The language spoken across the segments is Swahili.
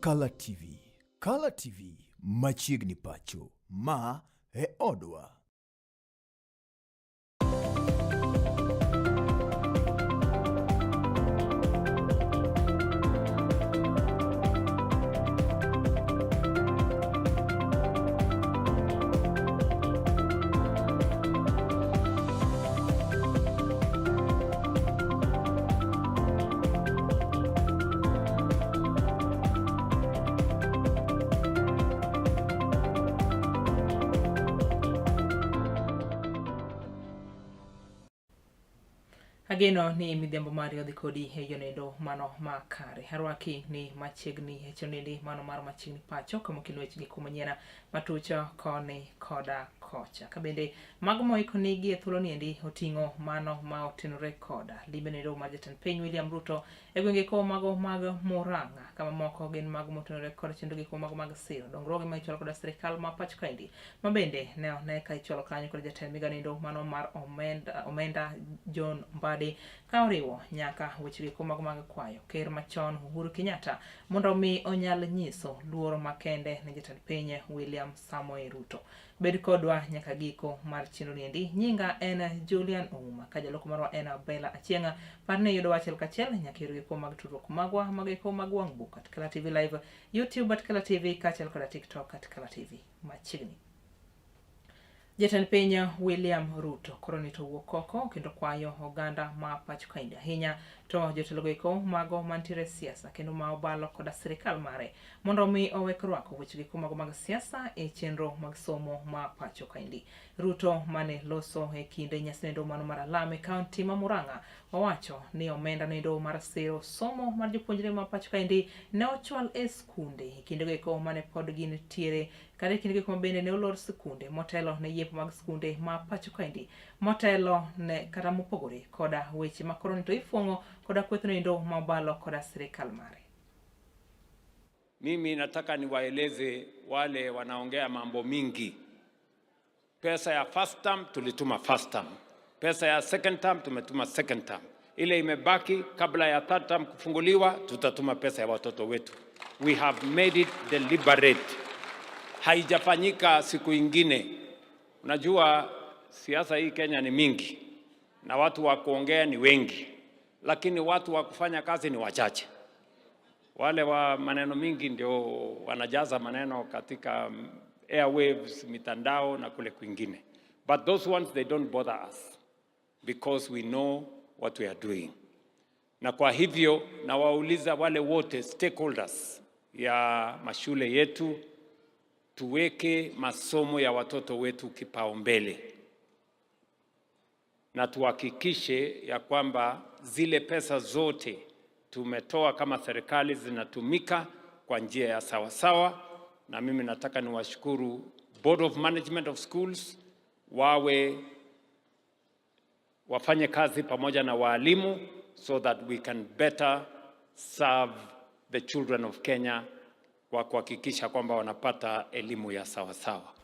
kalatvlive. Kalatvlive machiegni pacho, ma e odwa. Ageno ni midhiambo mari odhi kodi e yonendo mano makare. Harwaki ni machiegni e chonende mano mar machiegni pacho kama kilwech gi kumanyena matucho koni koda kocha. Kabende mago moiko nigi e thuolo niendi oting'o mano ma otenore koda libenendo mar jatend piny William Ruto e gwenge ko mago mag Murang'a kama moko gin mago motenore koda chendo gi ko mago mag siro dongruoge ma ichwalo koda sirikal ma pacho kaendi. Mabende ne ka ichwalo kanyo koda jatend miganendo mano mar omenda John Mbadi ka oriwo nyaka weche ko mago mag kwayo ker machon Uhuru Kenyatta mondo mi onyal nyiso luoro makende ne jatend piny William Samoei Ruto. Bed kodwa nyaka giko mar chino niendi. Nyinga en Julian Ouma ka jaloko marwa en Bella Achienga. Parne yudo wachel kachiel nyaka irgi ko mag tudruok magwa mag ko mag wang book at kalatvlive live, YouTube at kalatvlive kachiel koda TikTok at kalatvlive machiegni. Jatend piny William Ruto koro ni to wuok oko kendo kwayo oganda ma pacho kaendi ahinya to jotelo go mago mantiere siasa kendo ma obalo koda sirikal mare mondo mi owek rwako weche go mago mag siasa e chenro mag somo ma pacho kaendi. Ruto mane loso e kinde nyasendo mano mar Alame kaunti ma Murang'a owacho ni omenda nendo mar siro somo mar jopuonjre ma pacho kaendi ne ochwal e skunde e kinde go mane pod gin tiere kare kinde go bende ne olor skunde motelo ne yepo mag skunde ma pacho kaendi motelo ne kata mopogore koda weche makoro to ifuong'o koda kwethno ndo mabalo koda sirikal mare. Mimi nataka niwaeleze wale wanaongea mambo mingi. Pesa ya first term tulituma first term. Pesa ya second term tumetuma second term. Ile imebaki kabla ya third term kufunguliwa tutatuma pesa ya watoto wetu. We have made it deliberate. Haijafanyika siku ingine. Unajua siasa hii Kenya ni mingi na watu wa kuongea ni wengi, lakini watu wa kufanya kazi ni wachache. Wale wa maneno mingi ndio wanajaza maneno katika airwaves, mitandao na kule kwingine. But those ones, they don't bother us because we know what we are doing. Na kwa hivyo na wauliza wale wote stakeholders ya mashule yetu, tuweke masomo ya watoto wetu kipaumbele. Na tuhakikishe ya kwamba zile pesa zote tumetoa kama serikali zinatumika kwa njia ya sawa sawa. Na mimi nataka niwashukuru Board of Management of Schools, wafanye kazi pamoja na walimu so that we can better serve the children of Kenya kwa kuhakikisha kwamba wanapata elimu ya sawa sawa.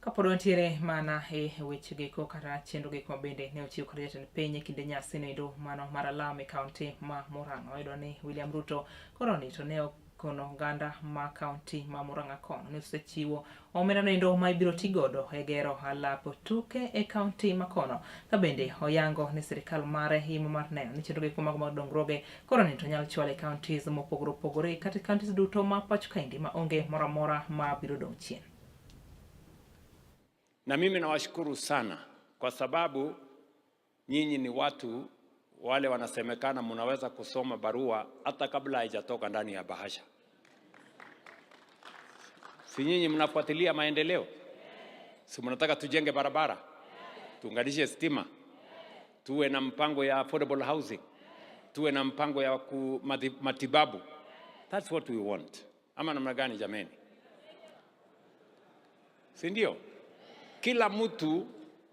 Kapod wantiere mana weche giko kata chendo giko bende ne ochiw kod jatend piny kinde nyasi nendo mano mar Alame kaunti ma Murang'a. Oyudo ni William Ruto koro ni to ne kono oganda ma kaunti ma Murang'a kono ne osechiwo omenda nendo ma ibiro tigodo e gero alap tuke e kaunti ma kono. Ka bende oyango ni sirikal mare imo mar neno ni chendo giko mago mag dongruoge koro ni to nyalo chwale counties mopogore opogore kata counties duto ma pacho kaendi ma onge moro amora ma biro dong' chien. Na mimi nawashukuru sana kwa sababu nyinyi ni watu wale wanasemekana mnaweza kusoma barua hata kabla haijatoka ndani ya bahasha. Si nyinyi mnafuatilia maendeleo? Si mnataka tujenge barabara? Tuunganishe stima? Tuwe na mpango ya affordable housing? Tuwe na mpango ya matibabu? That's what we want. Ama namna gani jameni? Si ndio? Kila mtu,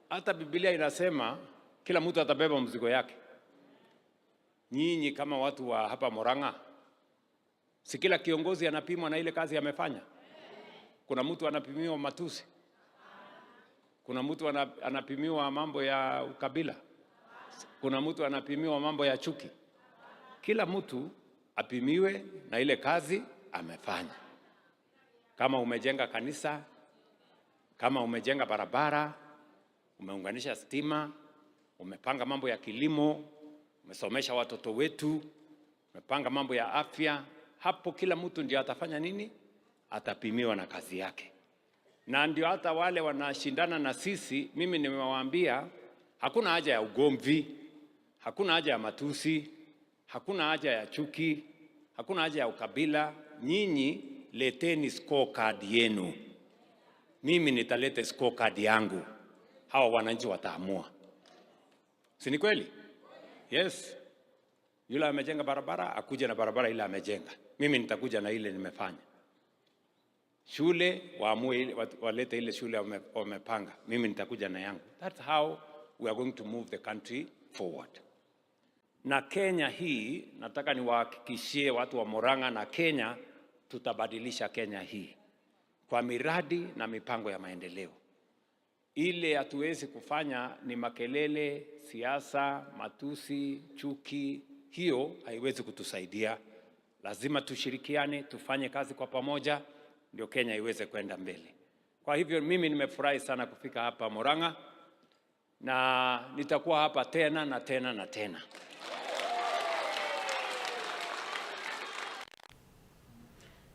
hata Biblia inasema kila mtu atabeba mzigo yake. Nyinyi kama watu wa hapa Murang'a, si kila kiongozi anapimwa na ile kazi amefanya? Kuna mtu anapimiwa matusi? Kuna mtu anapimiwa mambo ya ukabila? Kuna mtu anapimiwa mambo ya chuki? Kila mtu apimiwe na ile kazi amefanya. Kama umejenga kanisa, kama umejenga barabara, umeunganisha stima, umepanga mambo ya kilimo, umesomesha watoto wetu, umepanga mambo ya afya, hapo kila mtu ndio atafanya nini? Atapimiwa na kazi yake. Na ndio hata wale wanashindana na sisi, mimi nimewaambia hakuna haja ya ugomvi, hakuna haja ya matusi, hakuna haja ya chuki, hakuna haja ya ukabila. Nyinyi leteni scorecard yenu, mimi nitaleta scorecard yangu, hawa wananchi wataamua. Si ni kweli? Yes. Yule amejenga barabara, akuje na barabara ile amejenga, mimi nitakuja na ile nimefanya. Shule waamue walete ile shule wamepanga, mimi nitakuja na yangu. That's how we are going to move the country forward. Na Kenya hii, nataka niwahakikishie watu wa Murang'a na Kenya, tutabadilisha Kenya hii kwa miradi na mipango ya maendeleo. Ile hatuwezi kufanya ni makelele, siasa, matusi, chuki, hiyo haiwezi kutusaidia. Lazima tushirikiane, tufanye kazi kwa pamoja, ndio Kenya iweze kwenda mbele. Kwa hivyo mimi nimefurahi sana kufika hapa Murang'a, na nitakuwa hapa tena na tena na tena.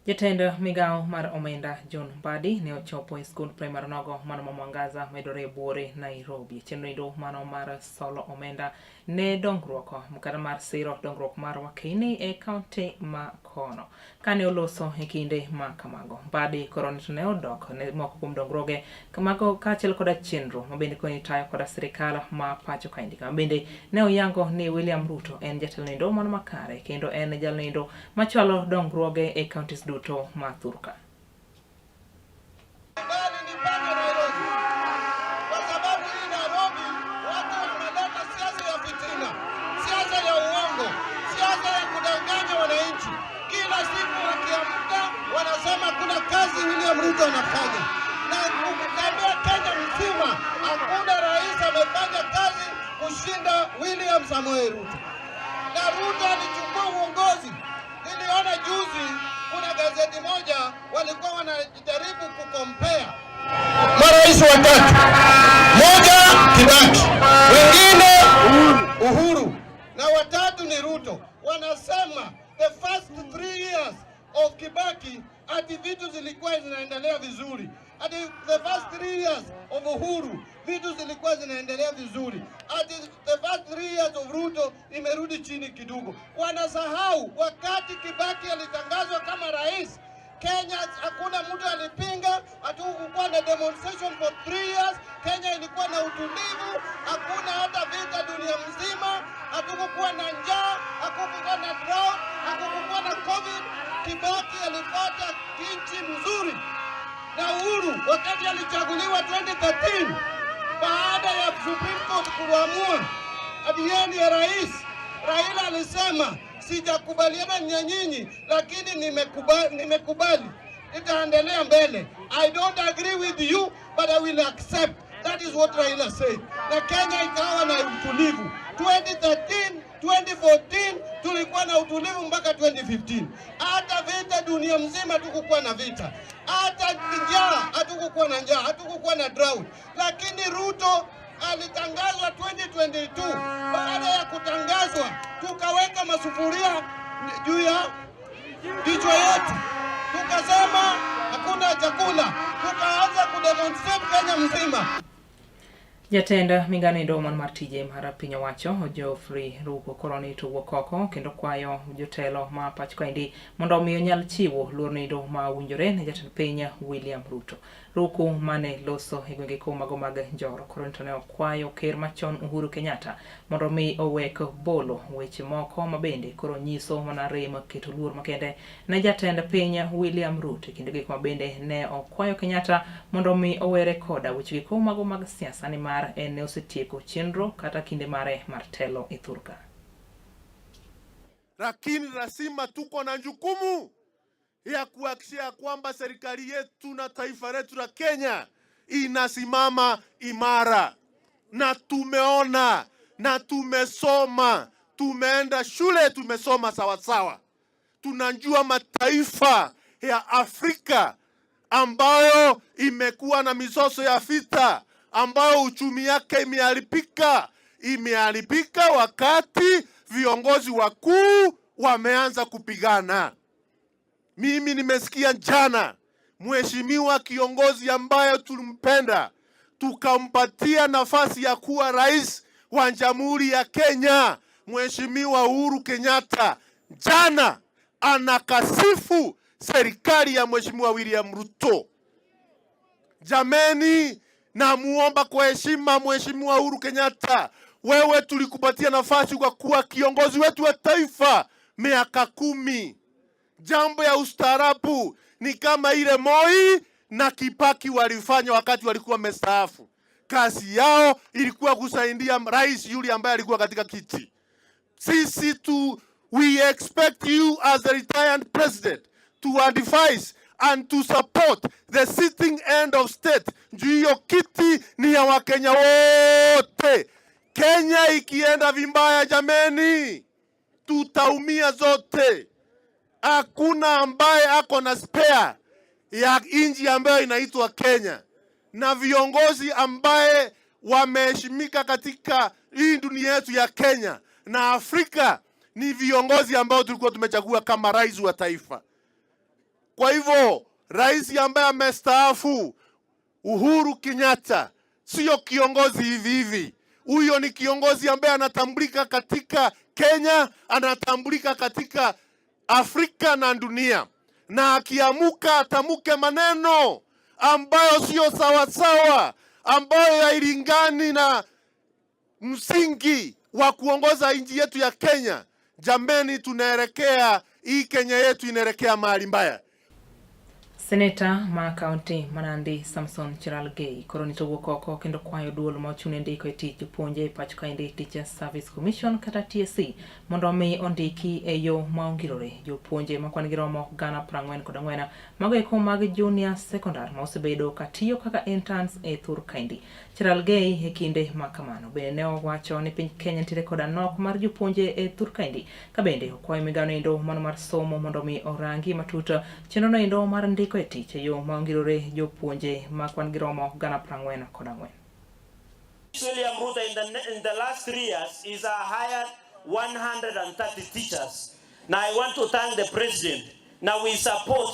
Jatend migao mar omenda John Mbadi ne ochopo e skul primar nogo mano Mwangaza medore Buore Nairobi. Chenro mano mar solo omenda ne dongruok mukara mar siro dongruok mar wakini e kaunti ma Kono. Kane oloso e kinde ma kamago, Mbadi koronito ne odok ne moko kuom dongruoge kamago kaachiel koda chenro mabende koni tayo koda sirikal ma pacho ka indika. Bende ne oyango ni William Ruto en jatelo mano makare kendo en jalendo machwalo dongruoge e counties duto ma Thurka. Kuna kazi William Ruto anafanya, na ukitembea Kenya mzima hakuna rais amefanya kazi kushinda William Samoei Ruto. Na Ruto alichukua uongozi. Niliona juzi kuna gazeti moja walikuwa wanajaribu kukompea marais watatu, moja Kibaki, wengine Uhuru, na watatu ni Ruto. Wanasema the first 3 years of Kibaki ati vitu zilikuwa zinaendelea vizuri. Ati the first 3 years of Uhuru vitu zilikuwa zinaendelea vizuri. Ati the first 3 years of Ruto imerudi chini kidogo. Wanasahau wakati Kibaki alitangazwa kama rais, Kenya hakuna mtu alipinga, hatukukuwa na demonstration for 3 years. Kenya ilikuwa na utulivu, hakuna hata vita dunia mzima, hatukukuwa na njaa, hakukukuwa na drought, hakukukuwa na COVID. Kibaki alipata nchi mzuri. Na Uhuru wakati alichaguliwa 2013, baada ya Supreme Court kuamua adieni ya rais, Raila alisema sijakubaliana na nyinyi, lakini nimekubali itaendelea mbele. I don't agree with you but I will accept. That is what Raila said. Na Kenya ikawa na utulivu. 2013, 2014 tulikuwa na utulivu mpaka 2015. Hata vita dunia mzima hatukukuwa na vita. Hata njaa hatukukuwa na njaa, hatukukuwa na drought. Lakini Ruto alitangazwa 2022. Baada ya kutangazwa tukaweka masufuria juu ya kichwa yetu, tukasema hakuna chakula, tukaanza kudemonstrate Kenya mzima. Jatend migani domon mar tije mar piny owacho Geoffrey Ruko koroni to wokoko kendo kwayo jotelo ma pach kaendi mondo omiyo nyal chiwo luor nido ma winjore ne jatend piny William Ruto. Ruko mane loso e gwenge mago mag Njoro koronito ne okwayo ker machon Uhuru Kenyatta mondo mi owek bolo weche moko mabende koro nyiso mana rem keto luor makende ne jatend piny William Ruto kendo gik mabende ne okwayo Kenyatta mondo mi owere koda weche mago mag siasa ni mar en osetieko chenro kata kinde mare mar telo e Thurka. Lakini lazima tuko na jukumu ya kuhakikisha kwamba serikali yetu na taifa letu la Kenya inasimama imara. Na tumeona na tumesoma, tumeenda shule, tumesoma sawa sawa. tunajua mataifa ya Afrika ambayo imekuwa na mizozo ya vita, ambayo uchumi yake imeharibika wakati viongozi wakuu wameanza kupigana. Mimi nimesikia jana mheshimiwa kiongozi ambaye tulimpenda tukampatia nafasi ya kuwa rais wa Jamhuri ya Kenya, Mheshimiwa Uhuru Kenyatta, jana anakasifu serikali ya Mheshimiwa William Ruto. Jameni, na muomba kwa heshima Mheshimiwa Uhuru Kenyatta, wewe tulikupatia nafasi kwa kuwa kiongozi wetu wa taifa miaka 10. Jambo ya ustaarabu ni kama ile Moi na Kibaki walifanya wakati walikuwa wamestaafu. Kazi yao ilikuwa kusaidia rais yule ambaye alikuwa katika kiti. We expect you as the retired president to advise and to support the sitting end of state. Hiyo kiti ni ya Wakenya wote. Kenya ikienda vibaya, jameni, tutaumia zote. Hakuna ambaye ako na spare ya inji ambayo inaitwa Kenya. Na viongozi ambaye wameheshimika katika hii dunia yetu ya Kenya na Afrika ni viongozi ambao tulikuwa tumechagua kama rais wa taifa. Kwa hivyo, rais ambaye amestaafu Uhuru Kenyatta sio kiongozi hivi hivi. Huyo ni kiongozi ambaye anatambulika katika Kenya, anatambulika katika Afrika na dunia. Na akiamuka atamuke maneno ambayo sio sawa, ambayo hailingani na msingi wa kuongoza nchi yetu ya Kenya. Jameni, tunaelekea, hii Kenya yetu inaelekea mahali mbaya. Seneta ma kaunti Manandi Samson Cherargei koroni towuok kendo kwayo duol ma ochune ndiko e tich jopuonje pacho kaendi Teachers Service Commission kata TSC mondo mi ondiki e yo ma ongirore jopuonje ma kwan giromo 44,000 mago eko mag junior secondary ma osebedo katiyo kaka interns e thur kaendi. Cherargei e kinde ma kamano bende ne owacho ni piny Kenya nitiere koda nok mar jopuonje e thur kaendi ka bende okwayo migao endo mano mar somo mondo mi orangi matut chenro endo mar ndiko e tich e yo ma ongirore jopuonje ma kwan giromo 44,000. William Ruto in the last 3 years is hired 130 teachers. Now I want to thank the president. Now we support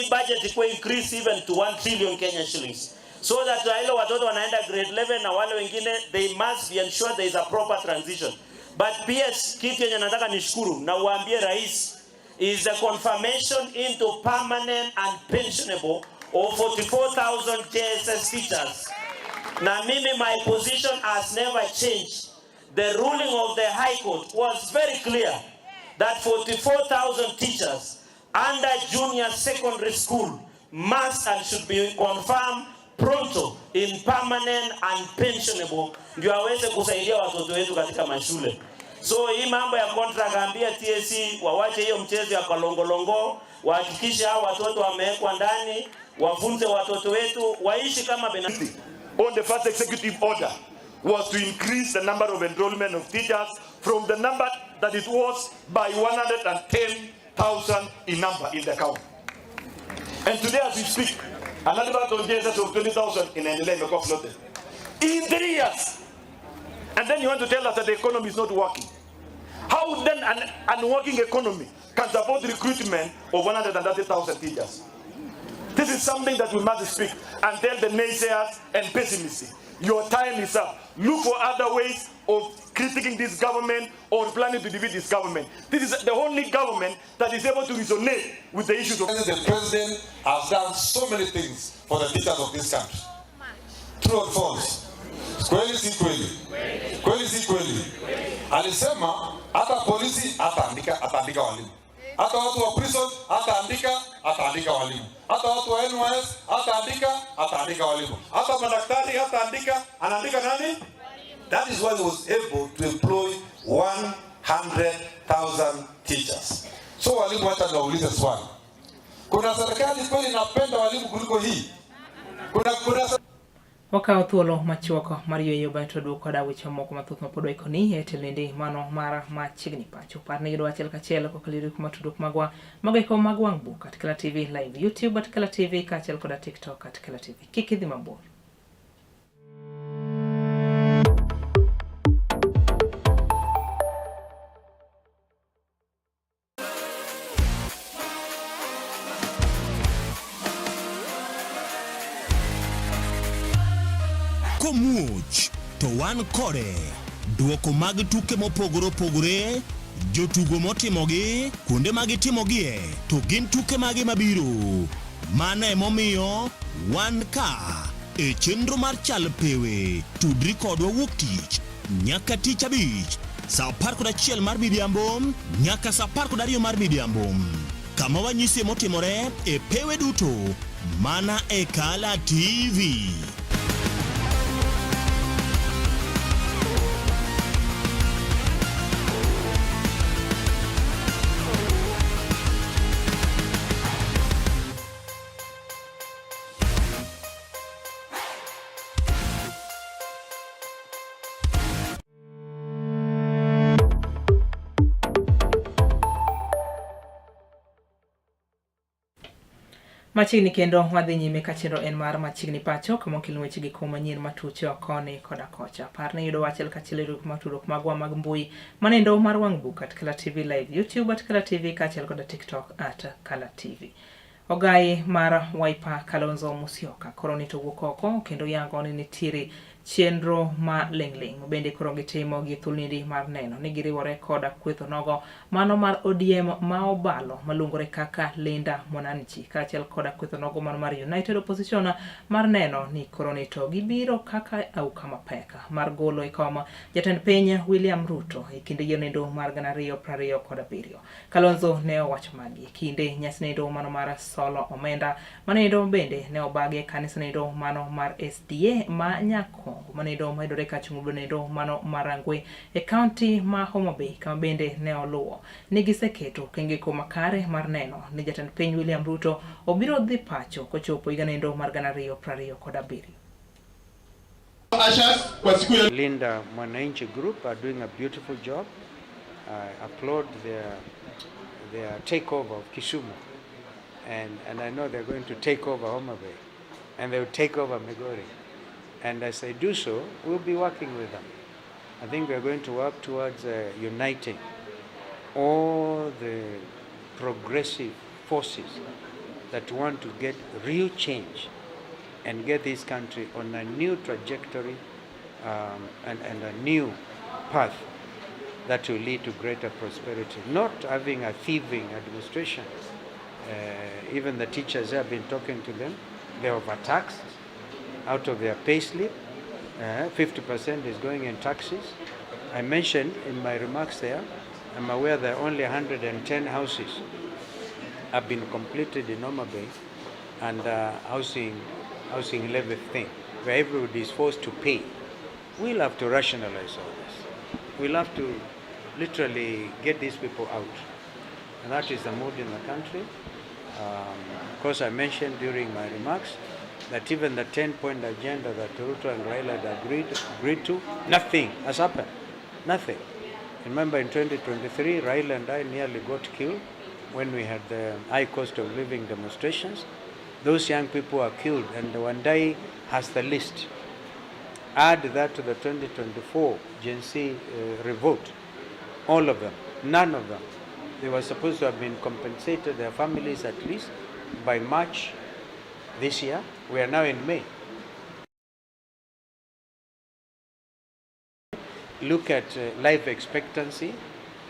budget to increase even to 1 trillion Kenya shillings. So that wale watoto wanaenda grade 11 na wale wengine, they must be ensured there is a proper transition. But PS kitu yenye nataka nishukuru na uambie rais is the confirmation into permanent and pensionable of 44,000 JSS teachers. Now mimi, my position has never changed. The ruling of the High Court was very clear that 44,000 teachers under junior secondary school must and should be confirmed pronto in permanent and pensionable ndio aweze kusaidia watoto wetu katika mashule. So hii mambo ya contract, ambia TSC wawache hiyo mchezo ya kalongolongo, wahakikishe hao watoto wamewekwa ndani, wafunze watoto wetu waishi kama binadamu. On the first executive order was to increase the number of enrollment of teachers from the number that it was by 110,000 in number in the county. And today as we speak, another batch of JSS of 20,000 in Endelea got floated. In 3 years. And then you want to tell us that the economy is not working. How then an unworking economy can support the recruitment of 130,000 teachers? This is something that we must speak and tell the naysayers and pessimists. Your time is up. Look for other ways of critiquing this government or planning to defeat this government. This is the only government that is able to resonate with the issues of... The president has done so many things for the teachers of this country. True or false? Kweli si kweli? Kweli si kweli? Alisema hata polisi ataandika walimu. Hata watu wa prison ataandika walimu. Hata watu wa NYS ataandika walimu. Hata madaktari anaandika nani? That is why he was able to employ 100,000 teachers. So walimu, hata naulize swali. Kuna serikali kweli inapenda walimu kuliko hii? Kuna Wakao thuolo machuoko mar yweyo bato duoko da weche moko mathoth mapod ikoni e telende mano mar machiegni pacho. Parni gido achiel kachiel kokaliru kuma tudok magwa mageko magwang book at Kala TV live YouTube at Kala TV kachiel koda TikTok at Kala TV. Kik idhi mabor. Komuch to wan kode duoko mag tuke mopogore opogore, jotugo motimogi, kuonde mag timogie, to gin tuke mage mabiro. Mano emomiyo wan ka e chenro mar chal pewe tudri kodwa wuok tich nyaka tich abich saa 11 mar midhiambo nyaka saa 12 mar midhiambo, kama wanyisi motimore e pewe duto mana e Kala TV. Machiegni kendo wadhi nyime ka chenro en mar machiegni pacho kama kelo weche gi kuma nyien matucho koni koda kocha. Parni yudo achiel kachiel ru kuma tudok magwa mag mbui manendo mar wang book at Kala TV live YouTube at Kala TV kachiel koda TikTok at Kala TV. Ogai mar Wiper Kalonzo Musyoka koro nito wuok oko kendo yango ni nitiere chenro ma lengling bende koro gitimo gi thulnidi mar neno ni giriwore koda kwetho nogo mano mar ODM ma obalo malungore kaka Linda Mwananchi kachiel koda kwetho nogo mano mar United Opposition mar neno ni koro nito gibiro kaka auka mapeka mar golo ikoma jatend piny William Ruto e kinde yonendo mar 2027. Kalonzo ne owacho magi kinde nyasnendo mano mar solo omenda manendo bende ne obage kanisa nendo mano mar SDA ma nyako manendo maidore kachungudo nendo mano marangwe e county ma Homa Bay kama bende ne oluwo ni giseketo kengeko makare mar neno ni jatend piny William Ruto obiro dhi pacho kochopo higa nendo mar 2027. Linda Mwananchi Group are doing a beautiful job. I applaud their takeover of Kisumu, and I know they're going to take over Homa Bay, and they will take over Migori. And as they do so, we'll be working with them. I think we're going to work towards uniting all the progressive forces that want to get real change and get this country on a new trajectory and a new path that will lead to greater prosperity. Not having a thieving administration. Even the teachers have been talking to them. They're overtaxed. Out of their pay slip, 50% is going in taxes. I mentioned in my remarks there, I'm aware that only 110 houses have been completed in Homa Bay, and housing levy thing, where everybody is forced to pay. We'll have to rationalize all this. We'll have to literally get these people out. And that is the mood in the country. Of course, I mentioned during my remarks that even the 10-point agenda that Ruto and Raila had agreed to, nothing has happened. Nothing. Remember in 2023, Raila and I nearly got killed when we had the high cost of living demonstrations. Those young people are killed, and Wandai has the list. Add that to the 2024 Gen Z revolt. All of them, none of them. They were supposed to have been compensated, their families at least, by March this year. We are now in May. Look at life expectancy,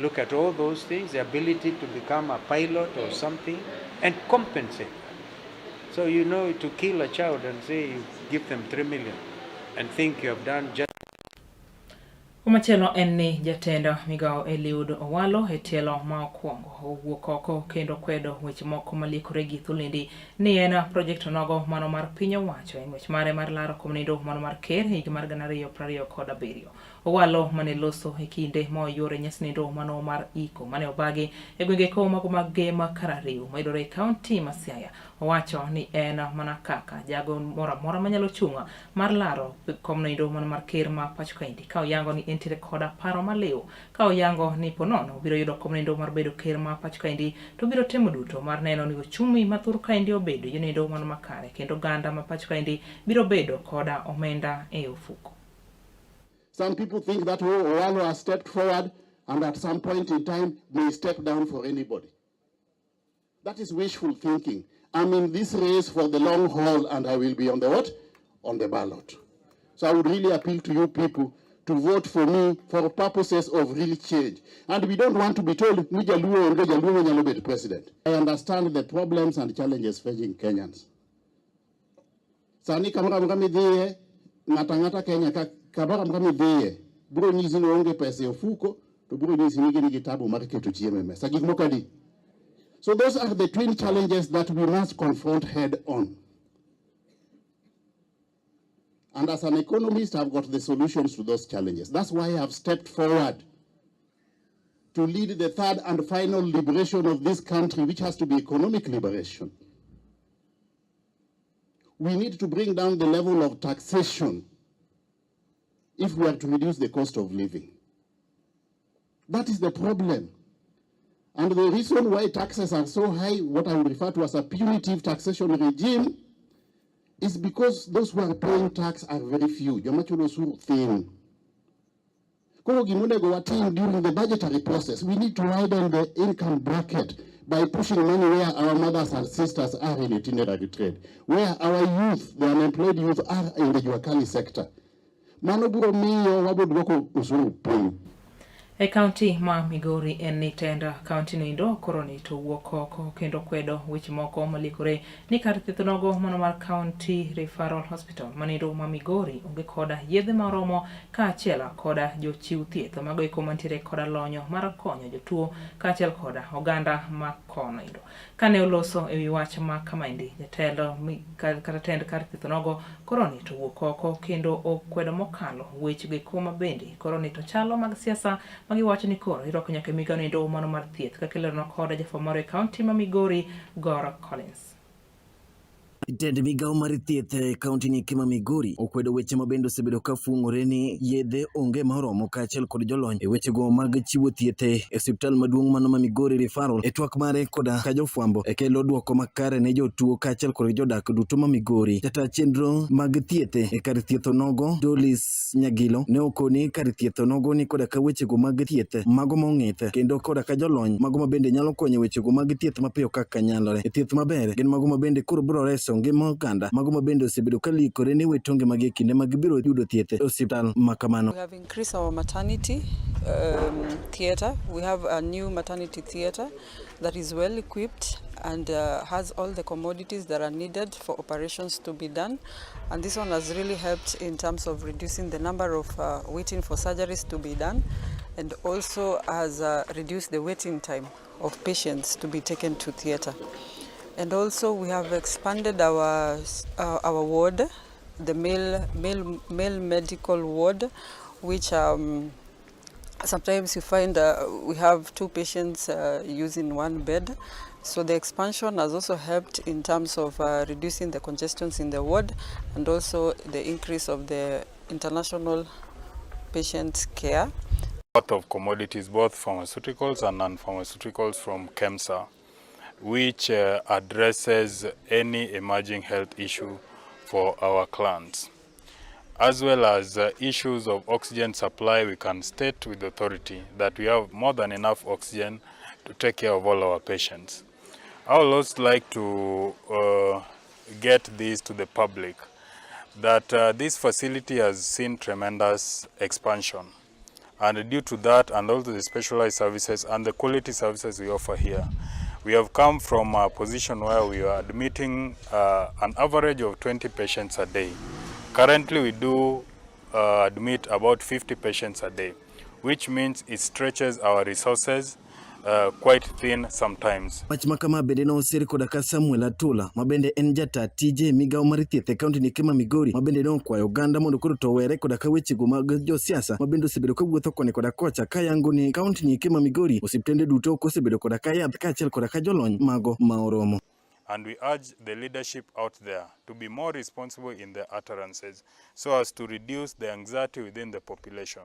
look at all those things, the ability to become a pilot or something, and compensate. So you know, to kill a child and say you give them 3 million and think you have done just. Umachelo enni jatenda migao Eliud Owalo etielo ma okwongo owuok oko kendo kwedo weche moko malikore gi thulindi ni en project nogo mano mar piny owacho e ng'wech mare mar laro komnido mano mar ker higa mar 2027. Owalo mane loso e kinde moyore nyasnido mano mar iko mane obagi e gwenge ko mago mag Karariu maidore county ma Siaya owacho ni en mana kaka jago moro amora manyalo chunga mar laro kom noendo mana mar ker ma pacho kaendi ka oyango ni entiere koda paro maliw ka oyango ni ponono biro yudo kom noendo mar bedo ker ma pacho kaendi to biro temo duto mar neno ni ochumi mathur kaendi obedo yonoendo mana makare kendo ganda ma pacho kaendi biro bedo koda omenda e ofuko. Some people think that Owalo has stepped forward and at some point in time may step down for anybody. That is wishful thinking. I'm in this race for the long haul and I will be on the what? On the ballot. So I would really appeal to you people to vote for me for purposes of real change. And we don't want to be told, Jaluo president. I understand the problems and challenges facing Kenyans. Sani kamara mkamidhiye, ngata Kenya kabara mkamidhiye, buro nyizi onge pesa yofuko, to buro nyizi ni kitabu marketu chiememe. Sagik mokadi. So those are the twin challenges that we must confront head on. And as an economist, I've got the solutions to those challenges. That's why I've stepped forward to lead the third and final liberation of this country, which has to be economic liberation. We need to bring down the level of taxation if we are to reduce the cost of living. That is the problem. And the reason why taxes are so high, what I would refer to as a punitive taxation regime, is because those who are paying tax are very few. During the budgetary process, we need to widen the income bracket by pushing money where our mothers and sisters are in itinerary trade, where our youth, the unemployed youth, are in the Juakali sector. E kaunti ma Migori en ni tenda kaunti no indo koroni to wuok oko kendo kwedo weche moko malikore ni kar thieth nogo mano mar County Referral Hospital manindo ma Migori onge koda yedhe maromo ka achiel koda jochiw thieth mago eko mantiere koda lonyo mar konyo jotuo ka achiel koda oganda ma kono indo kane oloso ewi wach ma kamaendi jatelo kata tend kar thieth nogo koroni to wuok oko kendo okwedo mokalo weche eko mabende koroni to chalo mag siasa magi wacho ni koro iroko nyaka migano endo mano mar thieth kakelo no koda jafamore county ma Migori Gora Collins. Tend migao mar thieth e kaunti ni kima Migori okwedo weche mabende osebedo ka fungore ni yedhe onge moromo ka achiel kod jolony e weche go mag chiwo thieth e osiptal maduong' mano ma Migori Referral e twak mare koda ka jofwambo e kelo duoko makare ne jotuo ka achiel kod jodak duto ma Migori. Jata chenro mag thieth e kar thieth nogo Dolis Nyagilo ne okoni kar thieth nogo ni koda ka weche go mag thieth mago mong'ith kendo koda ka jolony mago mabende nyalo konyo weche go mag thieth mapiyo kaka nyalore. E thieth maber gin mago mabende koro biro reso ngima oganda mago mabende osebedo ka likore ne wetonge mag kinde mag biro yudo thieth e osiptal makamano. We have increased our maternity theater. We have a new maternity theater that is well equipped and has all the commodities that are needed for operations to be done. And this one has really helped in terms of reducing the number of waiting for surgeries to be done, and also has reduced the waiting time of patients to be taken to theater. And also we have expanded our ward, the male medical ward, which sometimes you find we have two patients using one bed. So the expansion has also helped in terms of reducing the congestions in the ward and also the increase of the international patient care. A lot of commodities, both pharmaceuticals and non-pharmaceuticals from KEMSA, which addresses any emerging health issue for our clients. As well as issues of oxygen supply, we can state with authority that we have more than enough oxygen to take care of all our patients. I would also like to get this to the public, that this facility has seen tremendous expansion. And due to that, and also the specialized services and the quality services we offer here, we have come from a position where we are admitting an average of 20 patients a day. Currently, we do admit about 50 patients a day, which means it stretches our resources quite thin sometimes. Wach makama bende no osiri koda ka Samuel Atula mabende en jata tije migao mar thieth e kaunti ni kima Migori mabende no kwayo oganda mondo koro to were koda ka weche go mag josiasa mabende osebedo ka wuotho koni koda kocha ka yango ni kaunti ni kima Migori osiptende duto osebedo koda ka yath ka achiel koda ka jolony mago ma oromo. And we urge the leadership out there to be more responsible in their utterances so as to reduce the anxiety within the population.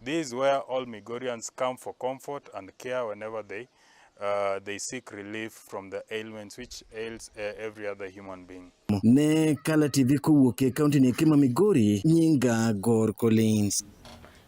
This is where all Migorians come for comfort and care whenever they seek relief from the ailments which ails every other human being. Ne Kala TV kowuok e kaunti ni Kima Migori, nyinga Gor Collins.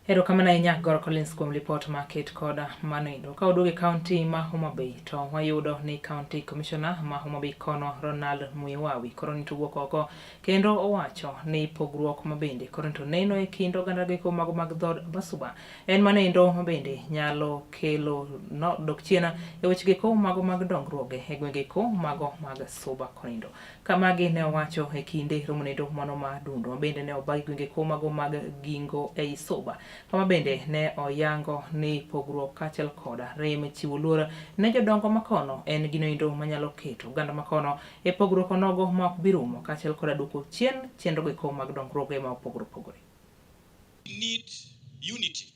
Hero kama na inya Gor Collins kuom report market koda manido. Ka udugi county ma Homa Bay to wayudo ni county commissioner ma Homa Bay kono Ronald Muiwawi koro nituwuok oko kendo owacho ni pogruok mabende koro to neno e kind oganda giko mago mag dhod Basuba en manindo mabende nyalo kelo no dok chiena e weche giko mago mag dongruoge e gwenge ko mago mag Suba konindo. Kama gi ne owacho e kinde romonido mano ma dundo bende ne obagi gwenge ko mago mag gingo e Suba. Kama bende ne oyango ni pogruok kachel koda rem chiwo luor ne jodongo makono en gino indo manyalo keto oganda makono e pogruok onogo ma ok birumo kachel koda duoko chien chenro giko mag dongruoge ma opogore opogore. We need unity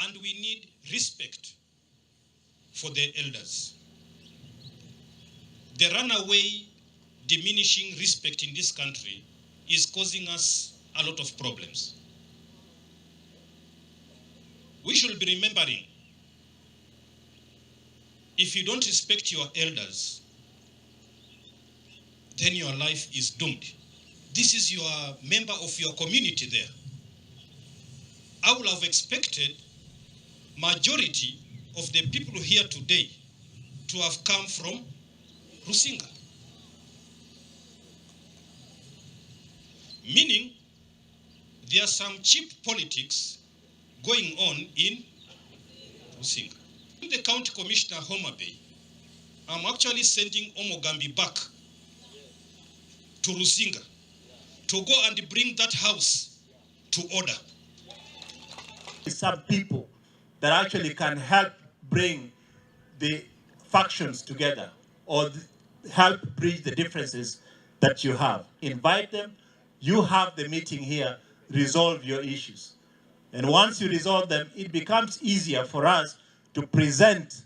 and we need respect for the elders. The runaway diminishing respect in this country is causing us a lot of problems. We should be remembering, if you don't respect your elders, then your life is doomed. This is your member of your community there. I would have expected majority of the people here today to have come from Rusinga. Meaning, there are some cheap politics going on in Rusinga. The county commissioner Homa Bay, I'm actually sending Omogambi back to Rusinga to go and bring that house to order. Some people that actually can help bring the factions together or help bridge the differences that you have. Invite them, you have the meeting here, resolve your issues. And once you resolve them, it becomes easier for us to present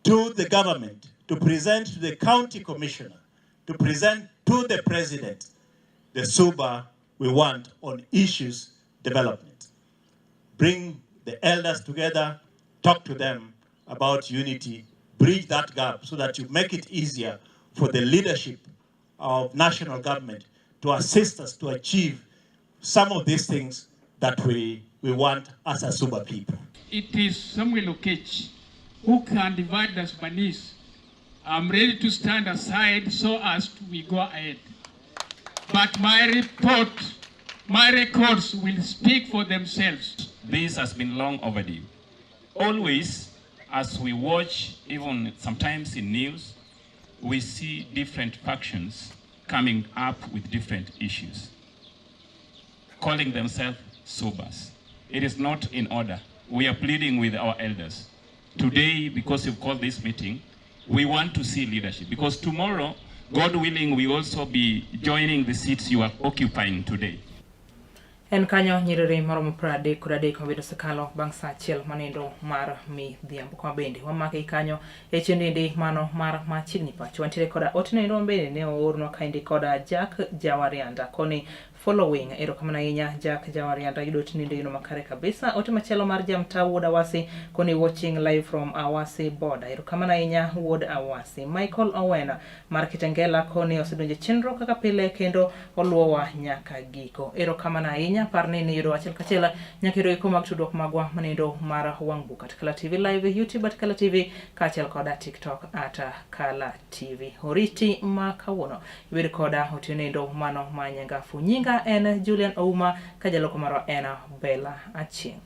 to the government, to present to the county commissioner, to present to the president the SUBA we want on issues development. Bring the elders together, talk to them about unity, bridge that gap so that you make it easier for the leadership of national government to assist us to achieve some of these things that we want as a Suba people. It is Samuel Okech who can divide the Sudanese. I'm ready to stand aside so as we go ahead. But my records will speak for themselves. This has been long overdue. Always, as we watch, even sometimes in news, we see different factions coming up with different issues, calling themselves Subas. It is not in order. We are pleading with our elders. Today, because you've called this meeting, we want to see leadership. Because tomorrow, God willing, we also be joining the seats you are occupying today. En kanyo nyiriri maromo prade kurade kwa video sakalo bangsa chiel manindo mar mi dhiambo kwa bende wamake kanyo echendindi mano mar machigni pacho wantire koda otinindo mbele ne oorno kaindi koda Jack Jawarianda koni following ero kamana inya Jack Jawarianda yudo tinindo ino makare kabisa ote machelo mar jamta Wood Awasi koni watching live from Awasi border ero kamana inya Wood Awasi Michael Owena mar Kitengela koni osidonje chenro kaka pile kendo oluowa nyaka giko ero kamana inya parni ni yudo achel kachela nyakiro iko mag tudok magwa manindo mara wangbu kat Kala TV live YouTube at Kala TV kachel koda TikTok ata Kala TV horiti makawuno ibiri koda otinindo mano manyanga funyinga en Julian Ouma kajaloko maro ena Bella Aching.